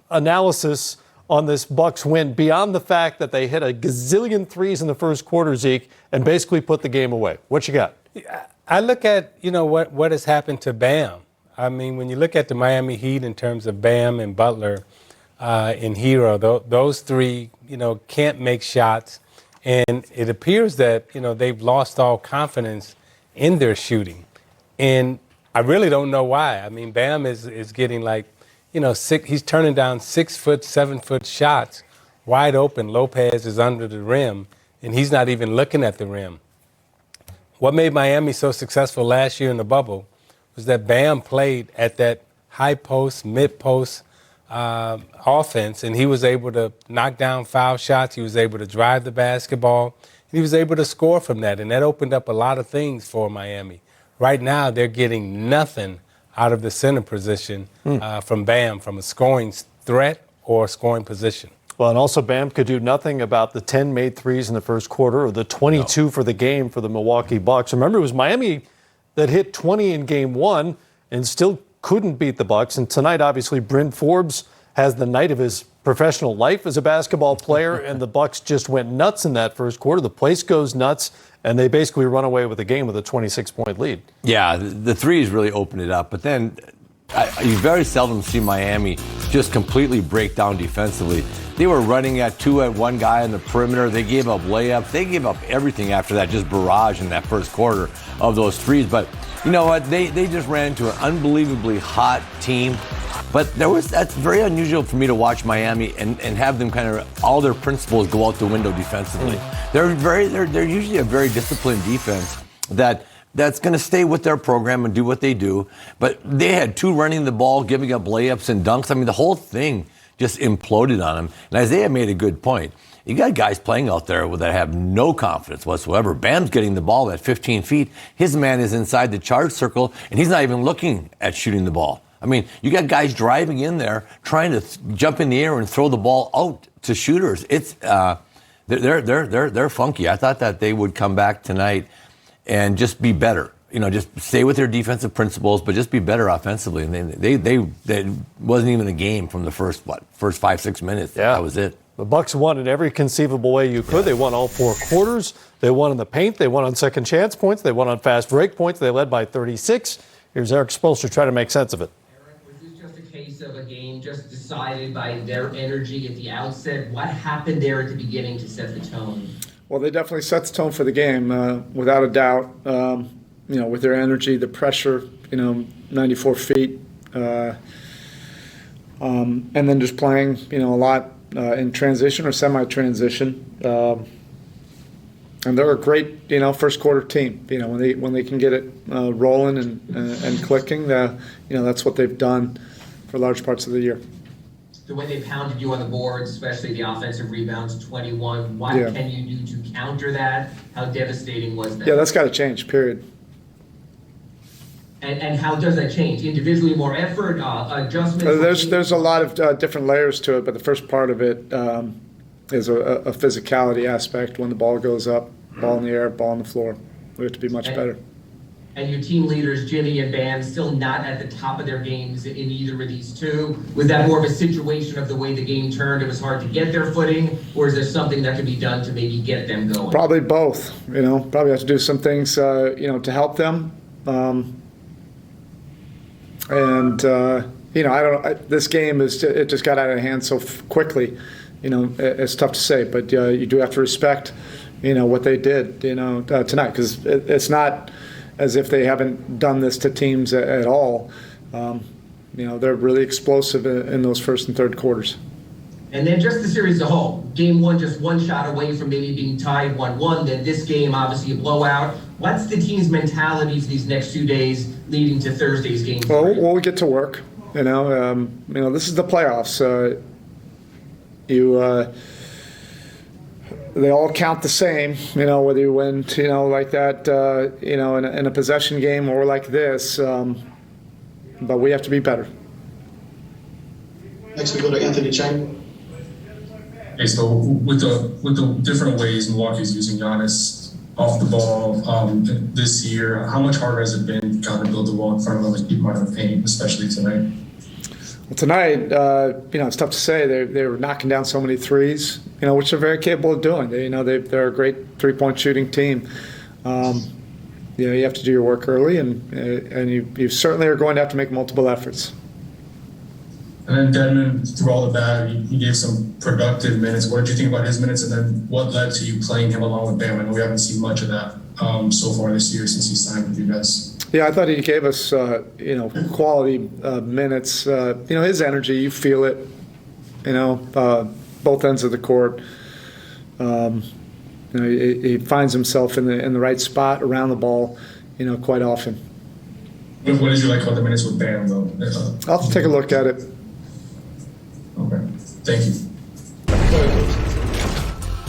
analysis on this Bucks win beyond the fact that they hit a gazillion threes in the first quarter, Zeke, and basically put the game away? What you got? I look at, what has happened to Bam. I mean, when you look at the Miami Heat in terms of Bam and Butler and Hero, those three, can't make shots. And it appears that, they've lost all confidence in their shooting. And I really don't know why. I mean, Bam is getting he's turning down 6 foot, 7 foot shots wide open. Lopez is under the rim, and he's not even looking at the rim. What made Miami so successful last year in the bubble was that Bam played at that high post, mid post offense, and he was able to knock down foul shots. He was able to drive the basketball. He was able to score from that, and that opened up a lot of things for Miami. Right now, they're getting nothing out of the center position from Bam, from a scoring threat or scoring position. Well, and also Bam could do nothing about the 10 made threes in the first quarter or the 22 for the game for the Milwaukee Bucks. Remember, it was Miami that hit 20 in game one and still couldn't beat the Bucks. And tonight, obviously, Bryn Forbes has the night of his professional life as a basketball player, and the Bucks just went nuts in that first quarter. The place goes nuts, and they basically run away with the game with a 26-point lead. Yeah, the threes really opened it up. But then you very seldom see Miami just completely break down defensively. They were running at one guy on the perimeter. They gave up layups. They gave up everything after that, just barrage in that first quarter of those threes. But you know what? They just ran into an unbelievably hot team. But that's very unusual for me to watch Miami and have them kind of all their principles go out the window defensively. They're usually a very disciplined defense that's going to stay with their program and do what they do. But they had two running the ball, giving up layups and dunks. I mean, the whole thing just imploded on them. And Isaiah made a good point. You got guys playing out there that have no confidence whatsoever. Bam's getting the ball at 15 feet. His man is inside the charge circle, and he's not even looking at shooting the ball. I mean, you got guys driving in there, trying to jump in the air and throw the ball out to shooters. It's they're funky. I thought that they would come back tonight and just be better. Just stay with their defensive principles, but just be better offensively. And they wasn't even a game from the first 5-6 minutes. Yeah. That was it. The Bucks won in every conceivable way you could. Yeah. They won all four quarters. They won in the paint. They won on second chance points. They won on fast break points. They led by 36. Here's Eric Spoelstra trying to make sense of it. Case of a game just decided by their energy at the outset. What happened there at the beginning to set the tone? Well, they definitely set the tone for the game, without a doubt. With their energy, the pressure, 94 feet, and then just playing, a lot in transition or semi-transition. And they're a great, first quarter team. When they can get it rolling and clicking, that's what they've done for large parts of the year. The way they pounded you on the boards, especially the offensive rebounds, 21. What can you do to counter that? How devastating was that? Yeah, that's got to change, period. And how does that change? Individually, more effort, adjustments? There's a lot of different layers to it, but the first part of it is a physicality aspect. When the ball goes up, ball in the air, ball on the floor, we have to be much better. And your team leaders, Jimmy and Bam, still not at the top of their games in either of these two. Was that more of a situation of the way the game turned? It was hard to get their footing, or is there something that can be done to maybe get them going? Probably both. Probably have to do some things, to help them. This game it just got out of hand so quickly. It's tough to say, but you do have to respect, what they did, tonight, because it's not as if they haven't done this to teams at all. They're really explosive in those first and third quarters. And then just the series as a whole. Game one, just one shot away from maybe being tied 1-1. Then this game, obviously a blowout. What's the team's mentality for these next 2 days leading to Thursday's game? Well, we get to work. This is the playoffs. They all count the same, whether you win, like that, in a possession game or like this. But we have to be better. Next we go to Anthony Chang. Hey, so with the different ways Milwaukee's using Giannis off the ball this year, how much harder has it been to kind of build the wall in front of them and keep him out of paint, especially tonight? Tonight, it's tough to say. They were knocking down so many threes, which they're very capable of doing. They're a great three-point shooting team. You have to do your work early, and you certainly are going to have to make multiple efforts. And then Dedmon, through all of that, he gave some productive minutes. What did you think about his minutes, and then what led to you playing him along with Bam? I know we haven't seen much of that so far this year since he signed with you guys. Yeah, I thought he gave us, quality minutes. His energy, you feel it, both ends of the court. He finds himself in the right spot around the ball, quite often. What did you like about the minutes with Bam, though? I'll have to take a look at it. Okay, thank you.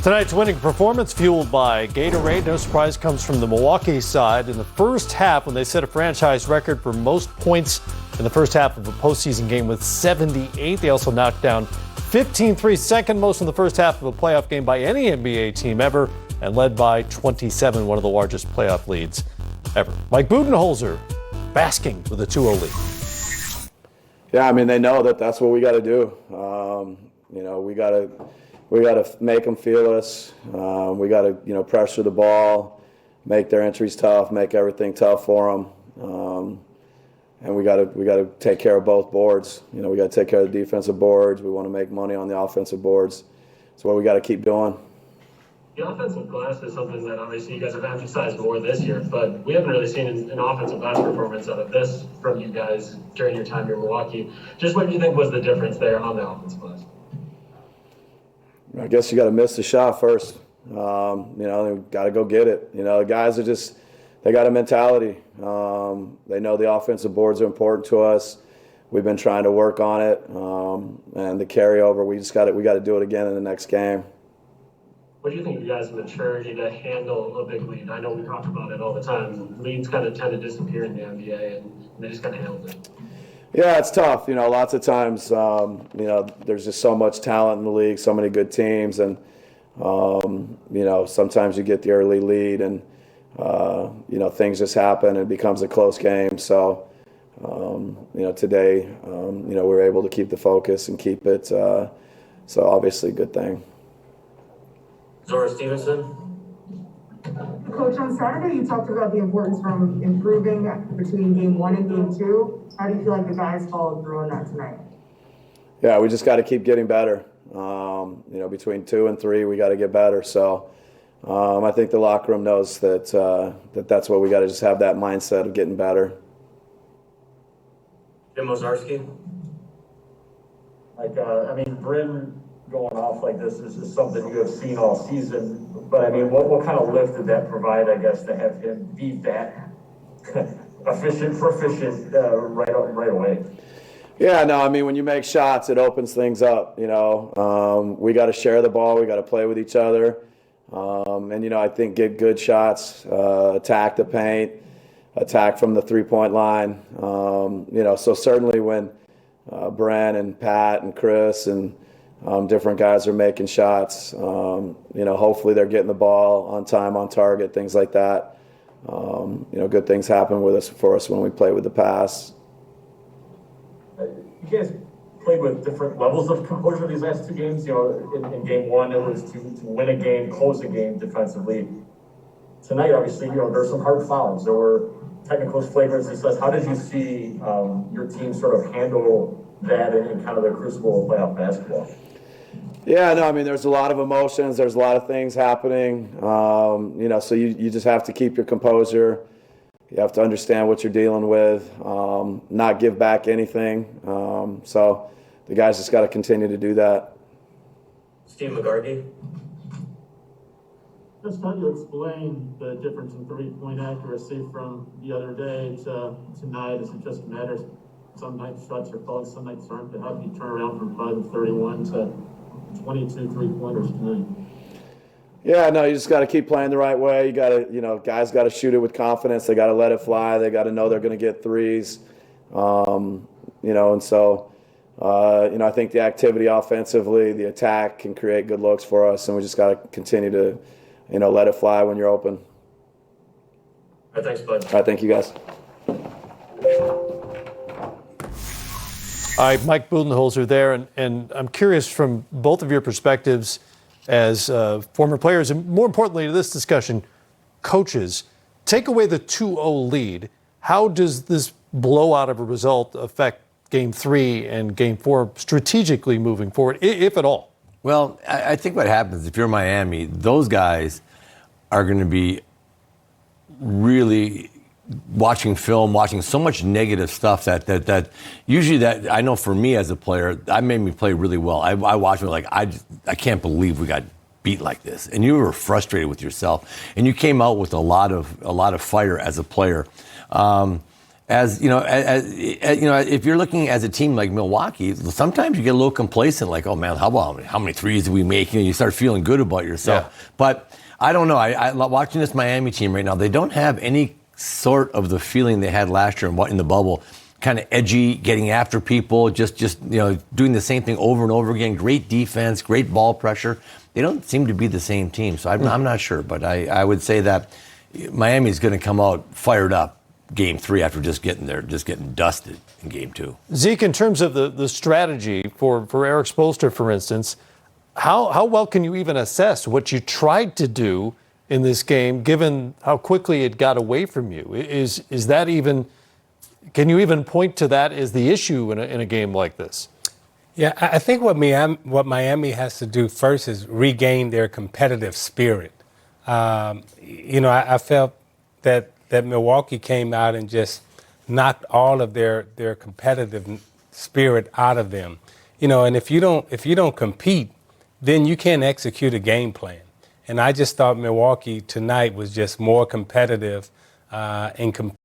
Tonight's winning performance fueled by Gatorade. No surprise comes from the Milwaukee side. In the first half, when they set a franchise record for most points in the first half of a postseason game with 78, they also knocked down 15 threes, second most in the first half of a playoff game by any NBA team ever, and led by 27, one of the largest playoff leads ever. Mike Budenholzer basking with a 2-0 lead. Yeah, I mean, they know that's what we got to do. We got to make them feel us. We got to, pressure the ball, make their entries tough, make everything tough for them. And we got to take care of both boards. We got to take care of the defensive boards. We want to make money on the offensive boards. That's what we got to keep doing. The offensive glass is something that obviously you guys have emphasized more this year, but we haven't really seen an offensive glass performance out of this from you guys during your time here in Milwaukee. Just what do you think was the difference there on the offensive glass? I guess you got to miss the shot first. They got to go get it. The guys are they got a mentality. They know the offensive boards are important to us. We've been trying to work on it, and the carryover. We got to do it again in the next game. What do you think of you guys' maturity to handle a big lead? I know we talk about it all the time. Leads kind of tend to disappear in the NBA, and they just kind of handled it. Yeah, it's tough. Lots of times, there's just so much talent in the league, so many good teams, and sometimes you get the early lead, and things just happen and it becomes a close game. So, today, we were able to keep the focus and keep it. So obviously, a good thing. Zora Stevenson. Coach, on Saturday you talked about the importance from improving between game 1 and game 2. How do you feel like the guys followed through on that tonight? Yeah, we just got to keep getting better. Between 2 and 3, we got to get better. So I think the locker room knows that's what we got to just have that mindset of getting better. Jim Ozarski. Bryn going off like this is something you have seen all season. But what kind of lift did that provide, I guess, to have him be that proficient right away? Yeah, no, when you make shots, it opens things up. We got to share the ball. We got to play with each other. I think get good shots, attack the paint, attack from the three-point line. So certainly when Brent and Pat and Chris and different guys are making shots. Hopefully they're getting the ball on time, on target, things like that. Good things happen for us when we play with the pass. You guys played with different levels of composure these last 2 games. In game 1, it was to win a game, close a game defensively. Tonight, obviously, there's some hard fouls. There were technical flagrancies. How did you see your team sort of handle that in kind of the crucible of playoff basketball? Yeah, no, there's a lot of emotions. There's a lot of things happening. So you just have to keep your composure. You have to understand what you're dealing with, not give back anything. So the guys just got to continue to do that. Steve McGarty. Just how do you explain the difference in three-point accuracy from the other day to tonight? Is it just matters? Some nights shots are called, some nights aren't. But how do you turn around from 5 of 31 to 22 three-pointers tonight? Yeah, no, you just got to keep playing the right way. You got to, guys got to shoot it with confidence. They got to let it fly. They got to know they're going to get threes. And so, I think the activity offensively, the attack can create good looks for us, and we just got to continue to, let it fly when you're open. All right, thanks, bud. All right, thank you guys. All right, Mike Budenholzer there, and I'm curious from both of your perspectives as former players, and more importantly to this discussion, coaches, take away the 2-0 lead. How does this blowout of a result affect Game 3 and Game 4 strategically moving forward, if at all? Well, I think what happens if you're Miami, those guys are going to be really watching film, watching so much negative stuff that usually that I know for me as a player, that made me play really well. I watched it like I can't believe we got beat like this, and you were frustrated with yourself, and you came out with a lot of fire as a player. As you know, if you're looking as a team like Milwaukee, sometimes you get a little complacent, like, oh man, how many threes did we make? You start feeling good about yourself. Yeah. But I don't know. I watching this Miami team right now, they don't have any sort of the feeling they had last year in the bubble. Kind of edgy, getting after people, just doing the same thing over and over again. Great defense, great ball pressure. They don't seem to be the same team, so I'm not sure. But I would say that Miami's going to come out fired up Game 3 after just getting dusted in Game 2. Zeke, in terms of the strategy for Eric Spoelstra, for instance, how well can you even assess what you tried to do in this game, given how quickly it got away from you? Is that even? Can you even point to that as the issue in a game like this? Yeah, I think what Miami has to do first is regain their competitive spirit. I felt that Milwaukee came out and just knocked all of their competitive spirit out of them. And if you don't compete, then you can't execute a game plan. And I just thought Milwaukee tonight was just more competitive and